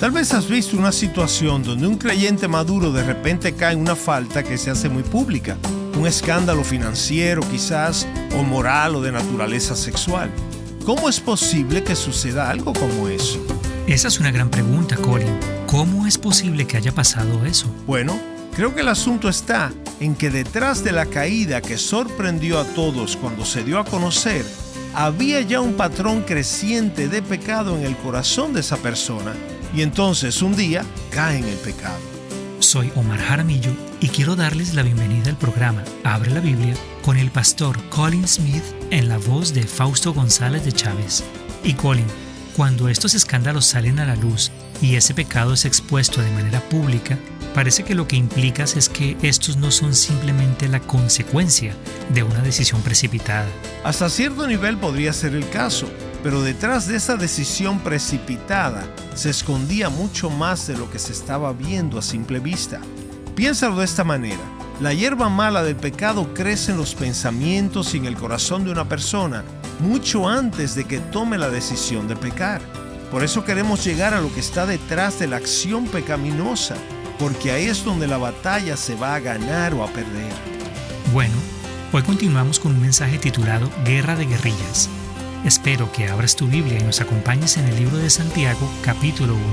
Tal vez has visto una situación donde un creyente maduro de repente cae en una falta que se hace muy pública, un escándalo financiero quizás, o moral o de naturaleza sexual. ¿Cómo es posible que suceda algo como eso? Esa es una gran pregunta, Colin. ¿Cómo es posible que haya pasado eso? Bueno, creo que el asunto está en que detrás de la caída que sorprendió a todos cuando se dio a conocer, había ya un patrón creciente de pecado en el corazón de esa persona, y entonces un día cae en el pecado. Soy Omar Jaramillo y quiero darles la bienvenida al programa Abre la Biblia con el pastor Colin Smith en la voz de Fausto González de Chávez. Y Colin, cuando estos escándalos salen a la luz y ese pecado es expuesto de manera pública, parece que lo que implicas es que estos no son simplemente la consecuencia de una decisión precipitada. Hasta cierto nivel podría ser el caso, pero detrás de esa decisión precipitada se escondía mucho más de lo que se estaba viendo a simple vista. Piénsalo de esta manera: la hierba mala del pecado crece en los pensamientos y en el corazón de una persona mucho antes de que tome la decisión de pecar. Por eso queremos llegar a lo que está detrás de la acción pecaminosa, porque ahí es donde la batalla se va a ganar o a perder. Bueno, hoy continuamos con un mensaje titulado Guerra de Guerrillas. Espero que abras tu Biblia y nos acompañes en el libro de Santiago, capítulo 1.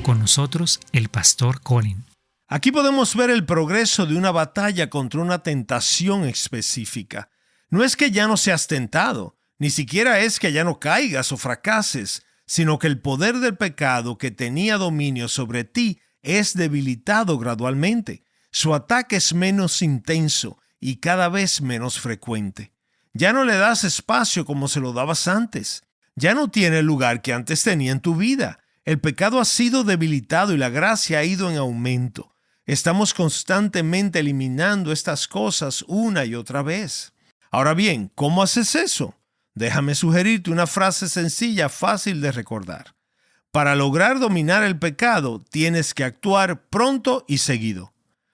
Con nosotros, el pastor Colin. Aquí podemos ver el progreso de una batalla contra una tentación específica. No es que ya no seas tentado, ni siquiera es que ya no caigas o fracases, sino que el poder del pecado que tenía dominio sobre ti es debilitado gradualmente. Su ataque es menos intenso y cada vez menos frecuente. Ya no le das espacio como se lo dabas antes. Ya no tiene el lugar que antes tenía en tu vida. El pecado ha sido debilitado y la gracia ha ido en aumento. Estamos constantemente eliminando estas cosas una y otra vez. Ahora bien, ¿cómo haces eso? Déjame sugerirte una frase sencilla, fácil de recordar. Para lograr dominar el pecado, tienes que actuar pronto y seguido.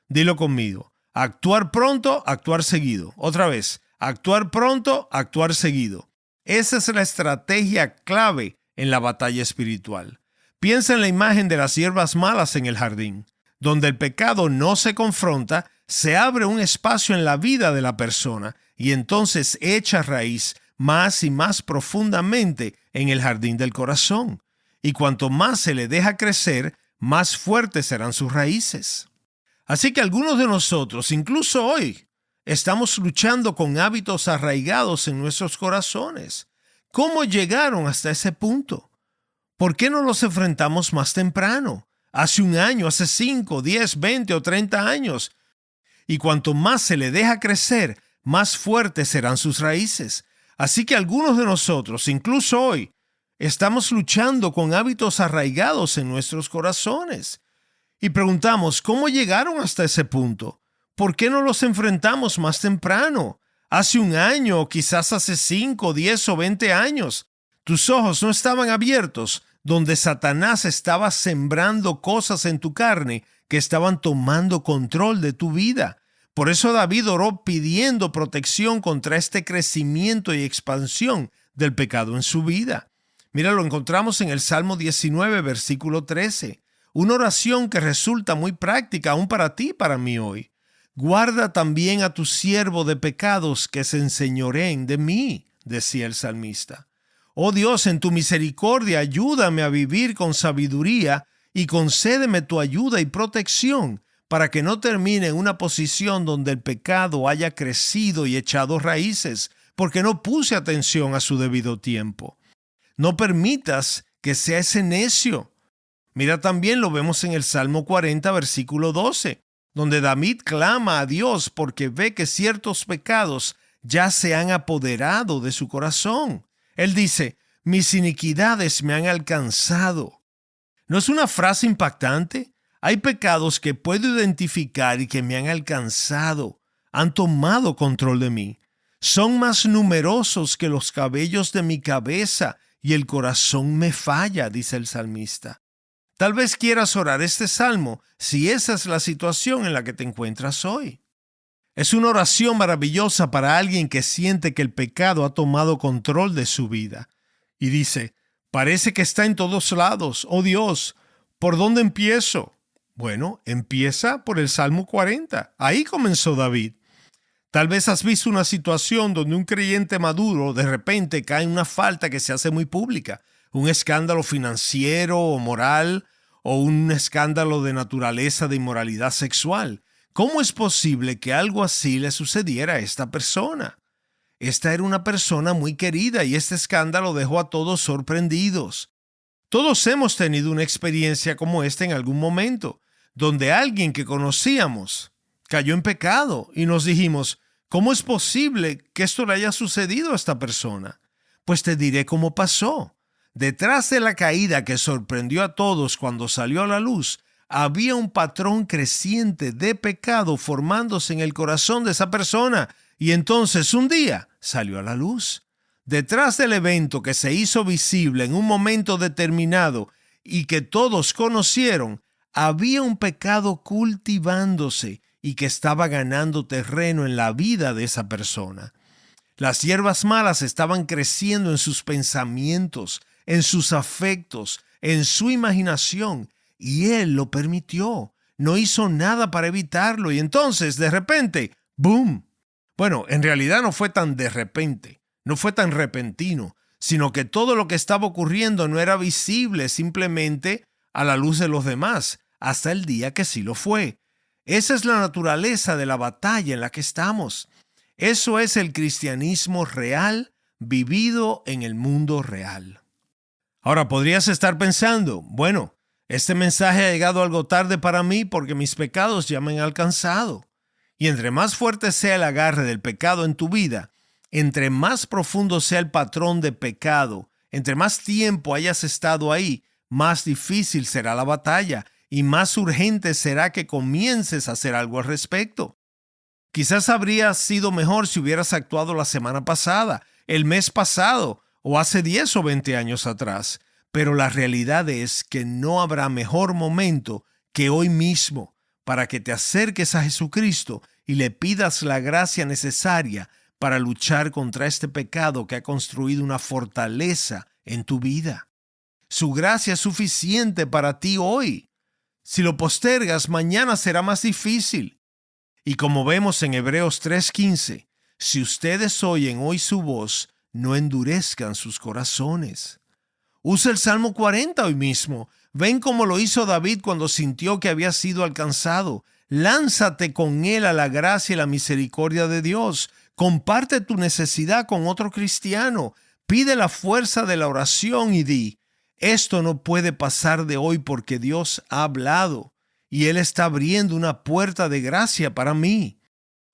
Dilo conmigo: actuar pronto, actuar seguido. Otra vez: actuar pronto, actuar seguido. Esa es la estrategia clave en la batalla espiritual. Piensa en la imagen de las hierbas malas en el jardín. Donde el pecado no se confronta, se abre un espacio en la vida de la persona y entonces echa raíz más y más profundamente en el jardín del corazón. Y cuanto más se le deja crecer, más fuertes serán sus raíces. Así que algunos de nosotros, incluso hoy, estamos luchando con hábitos arraigados en nuestros corazones. ¿Cómo llegaron hasta ese punto? ¿Por qué no los enfrentamos más temprano? Hace un año, hace 5, 10, 20 o 30 años. Y cuanto más se le deja crecer, más fuertes serán sus raíces. Así que algunos de nosotros, incluso hoy, estamos luchando con hábitos arraigados en nuestros corazones. Y preguntamos, ¿cómo llegaron hasta ese punto? ¿Por qué no los enfrentamos más temprano? Hace un año o quizás hace 5, 10 o 20 años. Tus ojos no estaban abiertos, donde Satanás estaba sembrando cosas en tu carne que estaban tomando control de tu vida. Por eso David oró pidiendo protección contra este crecimiento y expansión del pecado en su vida. Mira, lo encontramos en el Salmo 19, versículo 13. Una oración que resulta muy práctica aún para ti y para mí hoy. Guarda también a tu siervo de pecados, que se enseñoreen de mí, decía el salmista. Oh Dios, en tu misericordia, ayúdame a vivir con sabiduría y concédeme tu ayuda y protección para que no termine en una posición donde el pecado haya crecido y echado raíces, porque no puse atención a su debido tiempo. No permitas que sea ese necio. Mira, también lo vemos en el Salmo 40, versículo 12, donde David clama a Dios porque ve que ciertos pecados ya se han apoderado de su corazón. Él dice: mis iniquidades me han alcanzado. ¿No es una frase impactante? Hay pecados que puedo identificar y que me han alcanzado, han tomado control de mí. Son más numerosos que los cabellos de mi cabeza y el corazón me falla, dice el salmista. Tal vez quieras orar este salmo si esa es la situación en la que te encuentras hoy. Es una oración maravillosa para alguien que siente que el pecado ha tomado control de su vida. Y dice: parece que está en todos lados. Oh Dios, ¿Por dónde empiezo? Bueno, empieza por el Salmo 40. Ahí comenzó David. Tal vez has visto una situación donde un creyente maduro de repente cae en una falta que se hace muy pública, un escándalo financiero o moral o un escándalo de naturaleza de inmoralidad sexual. ¿Cómo es posible que algo así le sucediera a esta persona? Esta era una persona muy querida y este escándalo dejó a todos sorprendidos. Todos hemos tenido una experiencia como esta en algún momento, donde alguien que conocíamos cayó en pecado y nos dijimos, ¿cómo es posible que esto le haya sucedido a esta persona? Pues te diré cómo pasó. Detrás de la caída que sorprendió a todos cuando salió a la luz, había un patrón creciente de pecado formándose en el corazón de esa persona y entonces un día salió a la luz. Detrás del evento que se hizo visible en un momento determinado y que todos conocieron, había un pecado cultivándose y que estaba ganando terreno en la vida de esa persona. Las hierbas malas estaban creciendo en sus pensamientos, en sus afectos, en su imaginación, y él lo permitió. No hizo nada para evitarlo y entonces, de repente, ¡boom! Bueno, en realidad no fue tan de repente, no fue tan repentino, sino que todo lo que estaba ocurriendo no era visible simplemente a la luz de los demás, hasta el día que sí lo fue. Esa es la naturaleza de la batalla en la que estamos. Eso es el cristianismo real, vivido en el mundo real. Ahora, podrías estar pensando, bueno, este mensaje ha llegado algo tarde para mí porque mis pecados ya me han alcanzado. Y entre más fuerte sea el agarre del pecado en tu vida, entre más profundo sea el patrón de pecado, entre más tiempo hayas estado ahí, más difícil será la batalla y más urgente será que comiences a hacer algo al respecto. Quizás habría sido mejor si hubieras actuado la semana pasada, el mes pasado o hace 10 o 20 años atrás, pero la realidad es que no habrá mejor momento que hoy mismo para que te acerques a Jesucristo y le pidas la gracia necesaria para luchar contra este pecado que ha construido una fortaleza en tu vida. Su gracia es suficiente para ti hoy. Si lo postergas, mañana será más difícil. Y como vemos en Hebreos 3:15, si ustedes oyen hoy su voz, no endurezcan sus corazones. Usa el Salmo 40 hoy mismo. Ven cómo lo hizo David cuando sintió que había sido alcanzado. Lánzate con él a la gracia y la misericordia de Dios. Comparte tu necesidad con otro cristiano. Pide la fuerza de la oración y di, esto no puede pasar de hoy porque Dios ha hablado y Él está abriendo una puerta de gracia para mí.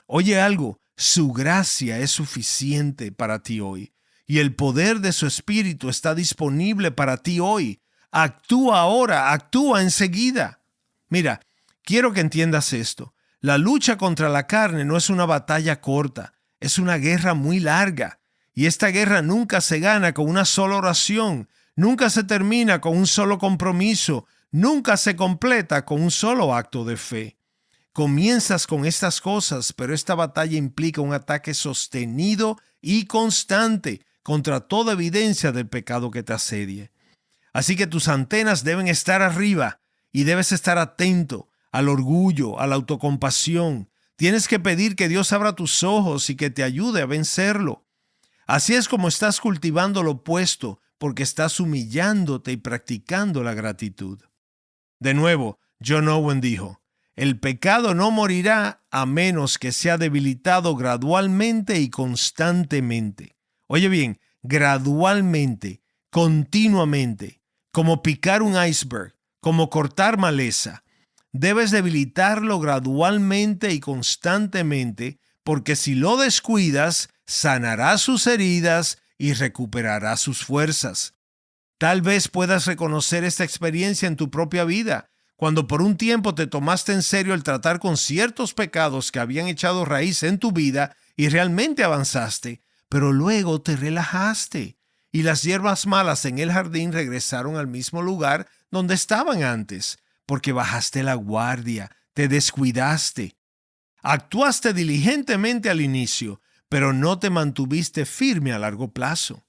Oye algo, su gracia es suficiente para ti hoy y el poder de su Espíritu está disponible para ti hoy. Actúa ahora, actúa enseguida. Mira, quiero que entiendas esto. La lucha contra la carne no es una batalla corta, es una guerra muy larga. Y esta guerra nunca se gana con una sola oración, nunca se termina con un solo compromiso, nunca se completa con un solo acto de fe. Comienzas con estas cosas, pero esta batalla implica un ataque sostenido y constante contra toda evidencia del pecado que te asedie. Así que tus antenas deben estar arriba y debes estar atento al orgullo, a la autocompasión. Tienes que pedir que Dios abra tus ojos y que te ayude a vencerlo. Así es como estás cultivando lo opuesto, porque estás humillándote y practicando la gratitud. De nuevo, John Owen dijo, el pecado no morirá a menos que sea debilitado gradualmente y constantemente. Oye bien, gradualmente, continuamente, como picar un iceberg, como cortar maleza. Debes debilitarlo gradualmente y constantemente, porque si lo descuidas, sanará sus heridas y recuperará sus fuerzas. Tal vez puedas reconocer esta experiencia en tu propia vida, cuando por un tiempo te tomaste en serio el tratar con ciertos pecados que habían echado raíz en tu vida y realmente avanzaste, pero luego te relajaste y las hierbas malas en el jardín regresaron al mismo lugar donde estaban antes, porque bajaste la guardia, te descuidaste. Actuaste diligentemente al inicio, pero no te mantuviste firme a largo plazo.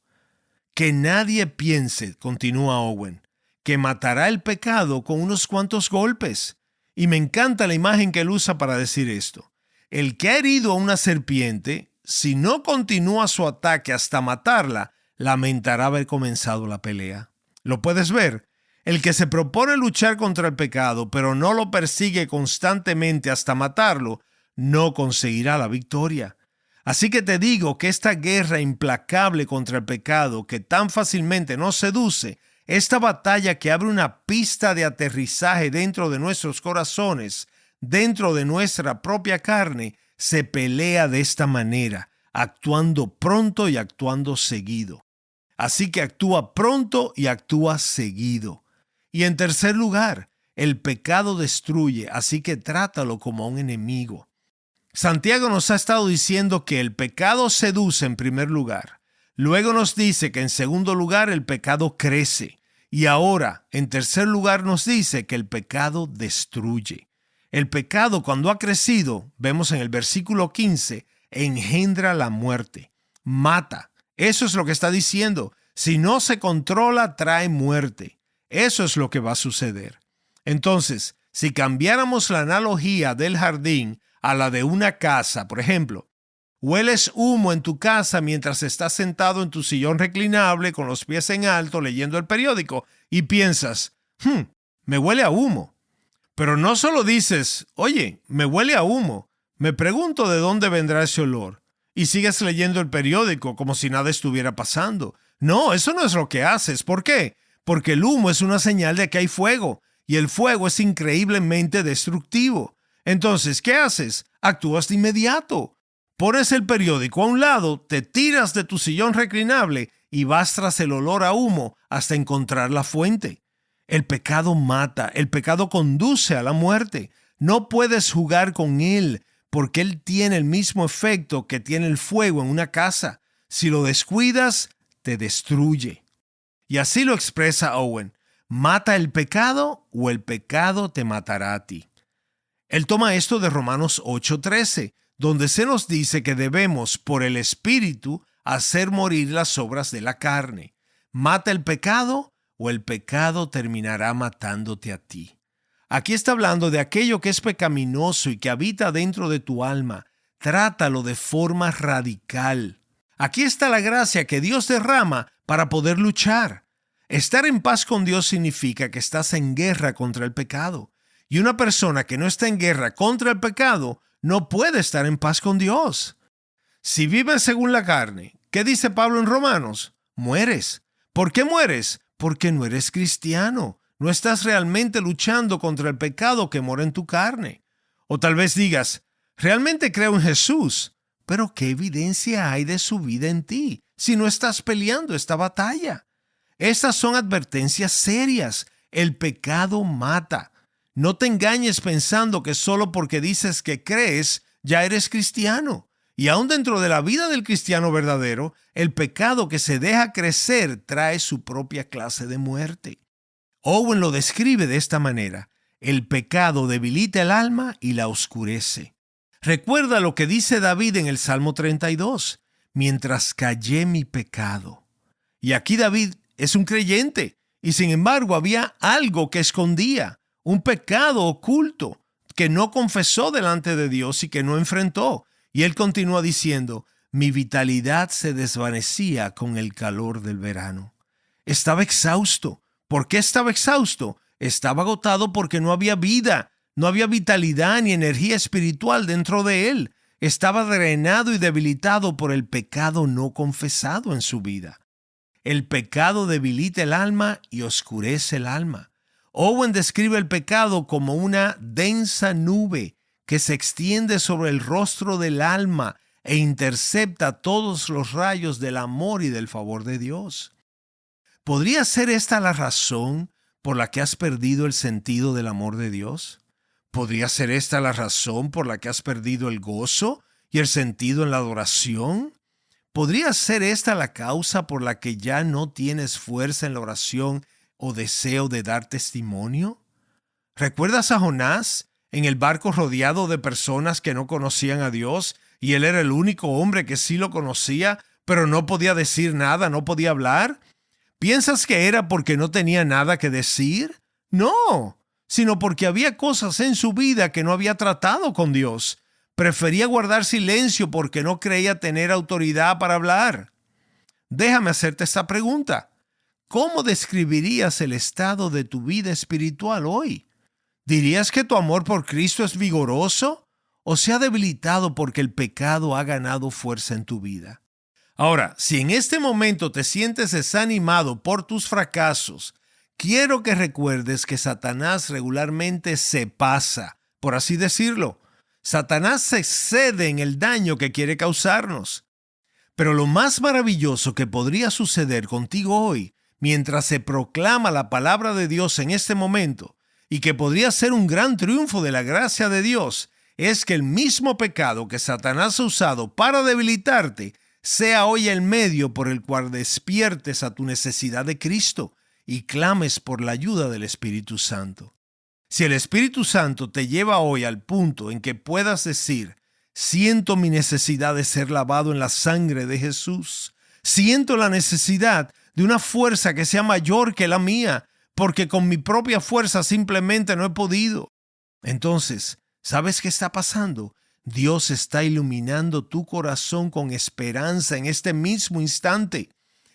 Que nadie piense, continúa Owen, que matará el pecado con unos cuantos golpes. Y me encanta la imagen que él usa para decir esto. El que ha herido a una serpiente, si no continúa su ataque hasta matarla, lamentará haber comenzado la pelea. ¿Lo puedes ver? El que se propone luchar contra el pecado, pero no lo persigue constantemente hasta matarlo, no conseguirá la victoria. Así que te digo que esta guerra implacable contra el pecado, que tan fácilmente nos seduce, esta batalla que abre una pista de aterrizaje dentro de nuestros corazones, dentro de nuestra propia carne, se pelea de esta manera, actuando pronto y actuando seguido. Así que actúa pronto y actúa seguido. Y en tercer lugar, el pecado destruye, así que trátalo como a un enemigo. Santiago nos ha estado diciendo que el pecado seduce en primer lugar. Luego nos dice que en segundo lugar el pecado crece. Y ahora, en tercer lugar, nos dice que el pecado destruye. El pecado, cuando ha crecido, vemos en el versículo 15, engendra la muerte, mata. Eso es lo que está diciendo. Si no se controla, trae muerte. Eso es lo que va a suceder. Entonces, si cambiáramos la analogía del jardín a la de una casa, por ejemplo, hueles humo en tu casa mientras estás sentado en tu sillón reclinable con los pies en alto leyendo el periódico y piensas, me huele a humo. Pero no solo dices, oye, me huele a humo, me pregunto de dónde vendrá ese olor. Y sigues leyendo el periódico como si nada estuviera pasando. No, eso no es lo que haces. ¿Por qué? Porque el humo es una señal de que hay fuego, y el fuego es increíblemente destructivo. Entonces, ¿qué haces? Actúas de inmediato. Pones el periódico a un lado, te tiras de tu sillón reclinable y vas tras el olor a humo hasta encontrar la fuente. El pecado mata, el pecado conduce a la muerte. No puedes jugar con él, porque él tiene el mismo efecto que tiene el fuego en una casa. Si lo descuidas, te destruye. Y así lo expresa Owen. Mata el pecado o el pecado te matará a ti. Él toma esto de Romanos 8:13, donde se nos dice que debemos, por el Espíritu, hacer morir las obras de la carne. Mata el pecado o el pecado terminará matándote a ti. Aquí está hablando de aquello que es pecaminoso y que habita dentro de tu alma. Trátalo de forma radical. Aquí está la gracia que Dios derrama para poder luchar. Estar en paz con Dios significa que estás en guerra contra el pecado. Y una persona que no está en guerra contra el pecado no puede estar en paz con Dios. Si vives según la carne, ¿qué dice Pablo en Romanos? Mueres. ¿Por qué mueres? Porque no eres cristiano. No estás realmente luchando contra el pecado que mora en tu carne. O tal vez digas, realmente creo en Jesús, pero ¿qué evidencia hay de su vida en ti si no estás peleando esta batalla? Estas son advertencias serias. El pecado mata. No te engañes pensando que solo porque dices que crees, ya eres cristiano. Y aún dentro de la vida del cristiano verdadero, el pecado que se deja crecer trae su propia clase de muerte. Owen lo describe de esta manera. El pecado debilita el alma y la oscurece. Recuerda lo que dice David en el Salmo 32. Mientras callé mi pecado. Y aquí David es un creyente. Y sin embargo había algo que escondía. Un pecado oculto que no confesó delante de Dios y que no enfrentó. Y él continúa diciendo, mi vitalidad se desvanecía con el calor del verano. Estaba exhausto. ¿Por qué estaba exhausto? Estaba agotado porque no había vida, no había vitalidad ni energía espiritual dentro de él. Estaba drenado y debilitado por el pecado no confesado en su vida. El pecado debilita el alma y oscurece el alma. Owen describe el pecado como una densa nube que se extiende sobre el rostro del alma e intercepta todos los rayos del amor y del favor de Dios. ¿Podría ser esta la razón por la que has perdido el sentido del amor de Dios? ¿Podría ser esta la razón por la que has perdido el gozo y el sentido en la adoración? ¿Podría ser esta la causa por la que ya no tienes fuerza en la oración o deseo de dar testimonio? ¿Recuerdas a Jonás en el barco rodeado de personas que no conocían a Dios y él era el único hombre que sí lo conocía, pero no podía decir nada, no podía hablar? ¿Piensas que era porque no tenía nada que decir? No, sino porque había cosas en su vida que no había tratado con Dios. Prefería guardar silencio porque no creía tener autoridad para hablar. Déjame hacerte esta pregunta. ¿Cómo describirías el estado de tu vida espiritual hoy? ¿Dirías que tu amor por Cristo es vigoroso o se ha debilitado porque el pecado ha ganado fuerza en tu vida? Ahora, si en este momento te sientes desanimado por tus fracasos, quiero que recuerdes que Satanás regularmente se pasa, por así decirlo. Satanás se excede en el daño que quiere causarnos. Pero lo más maravilloso que podría suceder contigo hoy, mientras se proclama la palabra de Dios en este momento, y que podría ser un gran triunfo de la gracia de Dios, es que el mismo pecado que Satanás ha usado para debilitarte sea hoy el medio por el cual despiertes a tu necesidad de Cristo y clames por la ayuda del Espíritu Santo. Si el Espíritu Santo te lleva hoy al punto en que puedas decir, siento mi necesidad de ser lavado en la sangre de Jesús, siento la necesidad de una fuerza que sea mayor que la mía, porque con mi propia fuerza simplemente no he podido. Entonces, ¿sabes qué está pasando? Dios está iluminando tu corazón con esperanza en este mismo instante.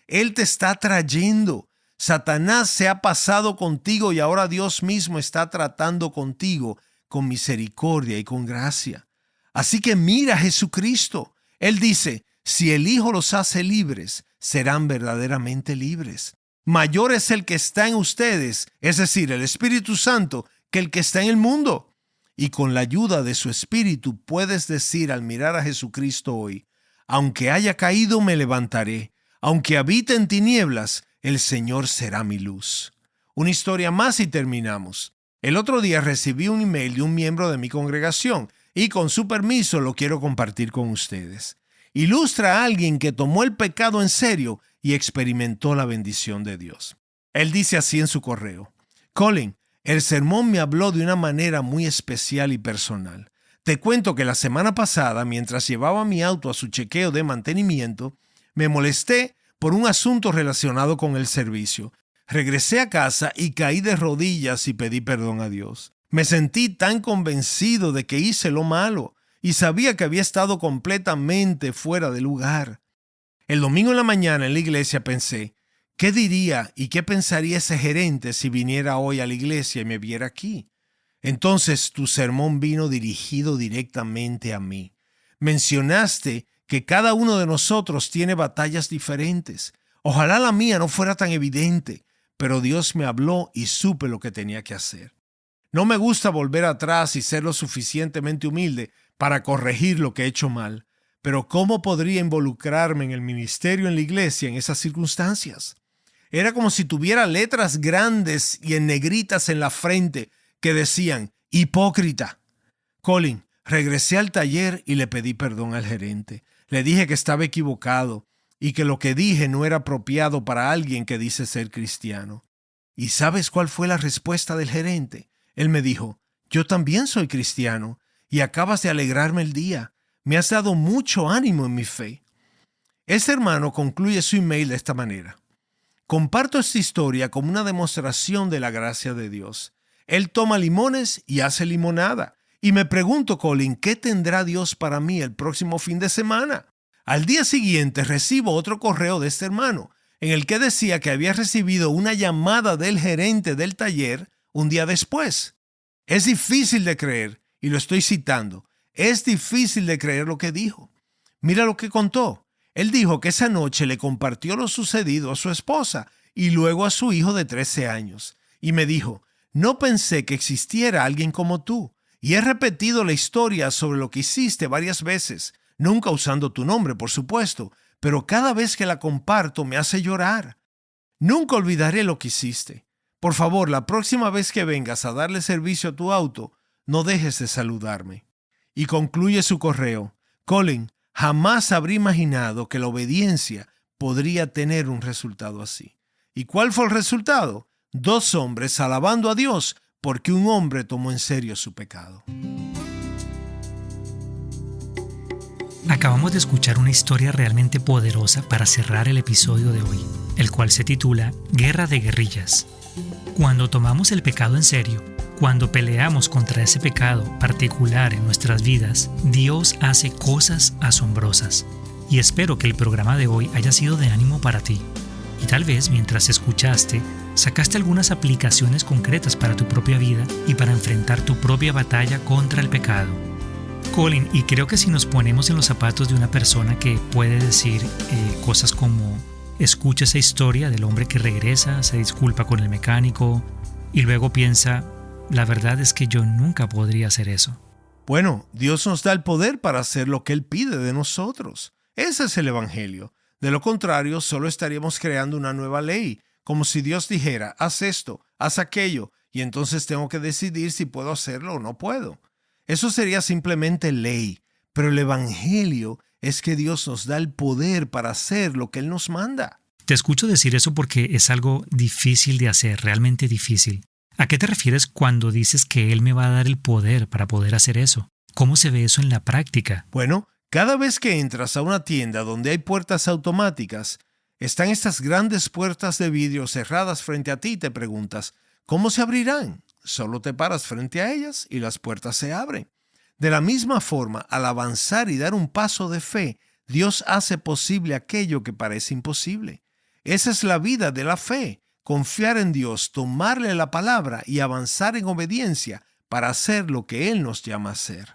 Él te está trayendo. Satanás se ha pasado contigo y ahora Dios mismo está tratando contigo con misericordia y con gracia. Así que mira a Jesucristo. Él dice, si el Hijo los hace libres, serán verdaderamente libres. Mayor es el que está en ustedes, es decir, el Espíritu Santo, que el que está en el mundo. Y con la ayuda de su Espíritu puedes decir al mirar a Jesucristo hoy, aunque haya caído me levantaré, aunque habite en tinieblas, el Señor será mi luz. Una historia más y terminamos. El otro día recibí un email de un miembro de mi congregación y con su permiso lo quiero compartir con ustedes. Ilustra a alguien que tomó el pecado en serio y experimentó la bendición de Dios. Él dice así en su correo: Colin, el sermón me habló de una manera muy especial y personal. Te cuento que la semana pasada, mientras llevaba mi auto a su chequeo de mantenimiento, me molesté por un asunto relacionado con el servicio. Regresé a casa y caí de rodillas y pedí perdón a Dios. Me sentí tan convencido de que hice lo malo y sabía que había estado completamente fuera de lugar. El domingo en la mañana en la iglesia pensé, ¿qué diría y qué pensaría ese gerente si viniera hoy a la iglesia y me viera aquí? Entonces tu sermón vino dirigido directamente a mí. Mencionaste que cada uno de nosotros tiene batallas diferentes. Ojalá la mía no fuera tan evidente, pero Dios me habló y supe lo que tenía que hacer. No me gusta volver atrás y ser lo suficientemente humilde para corregir lo que he hecho mal, pero ¿cómo podría involucrarme en el ministerio en la iglesia en esas circunstancias? Era como si tuviera letras grandes y en negritas en la frente que decían, hipócrita. Colin, regresé al taller y le pedí perdón al gerente. Le dije que estaba equivocado y que lo que dije no era apropiado para alguien que dice ser cristiano. ¿Y sabes cuál fue la respuesta del gerente? Él me dijo, yo también soy cristiano y acabas de alegrarme el día. Me has dado mucho ánimo en mi fe. Este hermano concluye su email de esta manera. Comparto esta historia como una demostración de la gracia de Dios. Él toma limones y hace limonada. Y me pregunto, Colin, ¿qué tendrá Dios para mí el próximo fin de semana? Al día siguiente recibo otro correo de este hermano, en el que decía que había recibido una llamada del gerente del taller un día después. Es difícil de creer, y lo estoy citando, es difícil de creer lo que dijo. Mira lo que contó. Él dijo que esa noche le compartió lo sucedido a su esposa y luego a su hijo de 13 años. Y me dijo, no pensé que existiera alguien como tú. Y he repetido la historia sobre lo que hiciste varias veces, nunca usando tu nombre, por supuesto, pero cada vez que la comparto me hace llorar. Nunca olvidaré lo que hiciste. Por favor, la próxima vez que vengas a darle servicio a tu auto, no dejes de saludarme. Y concluye su correo. Colin, jamás habría imaginado que la obediencia podría tener un resultado así. ¿Y cuál fue el resultado? 2 hombres alabando a Dios porque un hombre tomó en serio su pecado. Acabamos de escuchar una historia realmente poderosa para cerrar el episodio de hoy, el cual se titula Guerra de Guerrillas. Cuando tomamos el pecado en serio, cuando peleamos contra ese pecado particular en nuestras vidas, Dios hace cosas asombrosas. Y espero que el programa de hoy haya sido de ánimo para ti. Y tal vez mientras escuchaste, sacaste algunas aplicaciones concretas para tu propia vida y para enfrentar tu propia batalla contra el pecado. Colin, y creo que si nos ponemos en los zapatos de una persona que puede decir cosas como: escucha esa historia del hombre que regresa, se disculpa con el mecánico y luego piensa, la verdad es que yo nunca podría hacer eso. Bueno, Dios nos da el poder para hacer lo que Él pide de nosotros. Ese es el Evangelio. De lo contrario, solo estaríamos creando una nueva ley, como si Dios dijera, haz esto, haz aquello, y entonces tengo que decidir si puedo hacerlo o no puedo. Eso sería simplemente ley, pero el Evangelio es que Dios nos da el poder para hacer lo que Él nos manda. Te escucho decir eso porque es algo difícil de hacer, realmente difícil. ¿A qué te refieres cuando dices que Él me va a dar el poder para poder hacer eso? ¿Cómo se ve eso en la práctica? Bueno, cada vez que entras a una tienda donde hay puertas automáticas, están estas grandes puertas de vidrio cerradas frente a ti y te preguntas, ¿cómo se abrirán? Solo te paras frente a ellas y las puertas se abren. De la misma forma, al avanzar y dar un paso de fe, Dios hace posible aquello que parece imposible. Esa es la vida de la fe, confiar en Dios, tomarle la palabra y avanzar en obediencia para hacer lo que Él nos llama a hacer.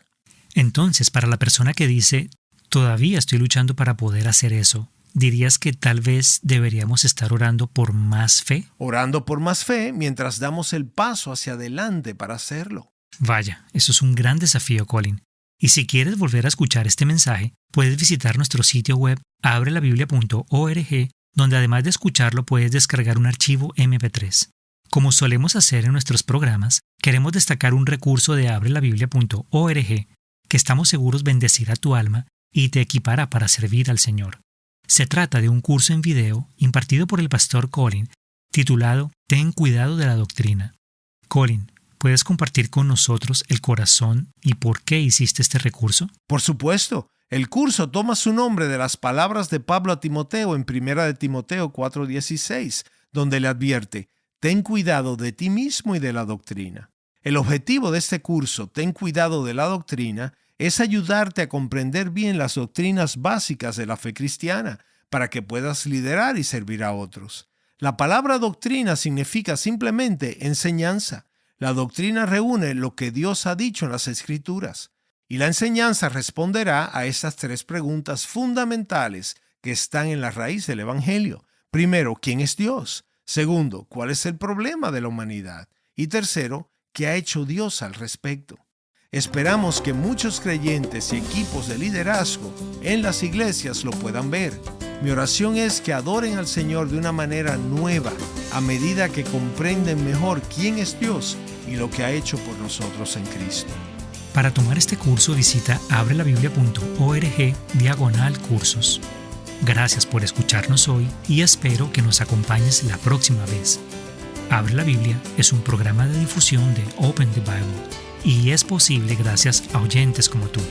Entonces, para la persona que dice, todavía estoy luchando para poder hacer eso, ¿dirías que tal vez deberíamos estar orando por más fe? Orando por más fe mientras damos el paso hacia adelante para hacerlo. Vaya, eso es un gran desafío, Colin. Y si quieres volver a escuchar este mensaje, puedes visitar nuestro sitio web abrelabiblia.org, donde además de escucharlo puedes descargar un archivo MP3. Como solemos hacer en nuestros programas, queremos destacar un recurso de abrelabiblia.org que estamos seguros bendecirá tu alma y te equipará para servir al Señor. Se trata de un curso en video impartido por el pastor Colin, titulado Ten cuidado de la doctrina. Colin, ¿puedes compartir con nosotros el corazón y por qué hiciste este recurso? Por supuesto. El curso toma su nombre de las palabras de Pablo a Timoteo en 1 de Timoteo 4:16, donde le advierte, ten cuidado de ti mismo y de la doctrina. El objetivo de este curso, Ten cuidado de la doctrina, es ayudarte a comprender bien las doctrinas básicas de la fe cristiana para que puedas liderar y servir a otros. La palabra doctrina significa simplemente enseñanza. La doctrina reúne lo que Dios ha dicho en las Escrituras. Y la enseñanza responderá a estas tres preguntas fundamentales que están en la raíz del Evangelio. Primero, ¿quién es Dios? Segundo, ¿cuál es el problema de la humanidad? Y tercero, ¿qué ha hecho Dios al respecto? Esperamos que muchos creyentes y equipos de liderazgo en las iglesias lo puedan ver. Mi oración es que adoren al Señor de una manera nueva a medida que comprenden mejor quién es Dios y lo que ha hecho por nosotros en Cristo. Para tomar este curso visita abrelabiblia.org/cursos. Gracias por escucharnos hoy y espero que nos acompañes la próxima vez. Abre la Biblia es un programa de difusión de Open the Bible y es posible gracias a oyentes como tú.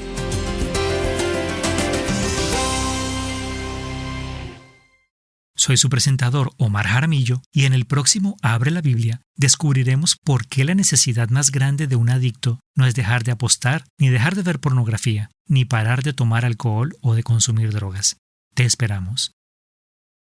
Soy su presentador Omar Jaramillo y en el próximo Abre la Biblia descubriremos por qué la necesidad más grande de un adicto no es dejar de apostar, ni dejar de ver pornografía, ni parar de tomar alcohol o de consumir drogas. Te esperamos.